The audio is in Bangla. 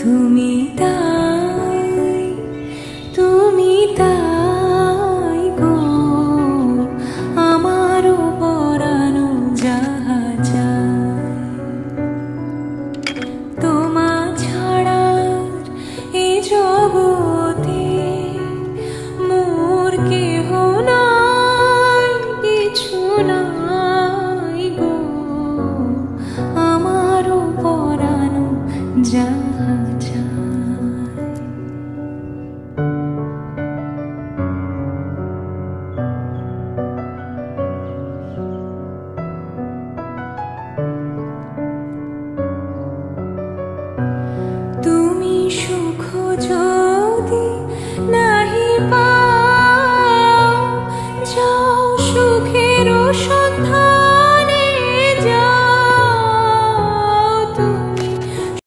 তুমি তাই, তুমি তাই গো, আমারও পরানো যাহা চায়। তোমা ছাড়া এ জগতে মোর কেহ নাই, কিছু নাই গো, আমারও পরানো যাহা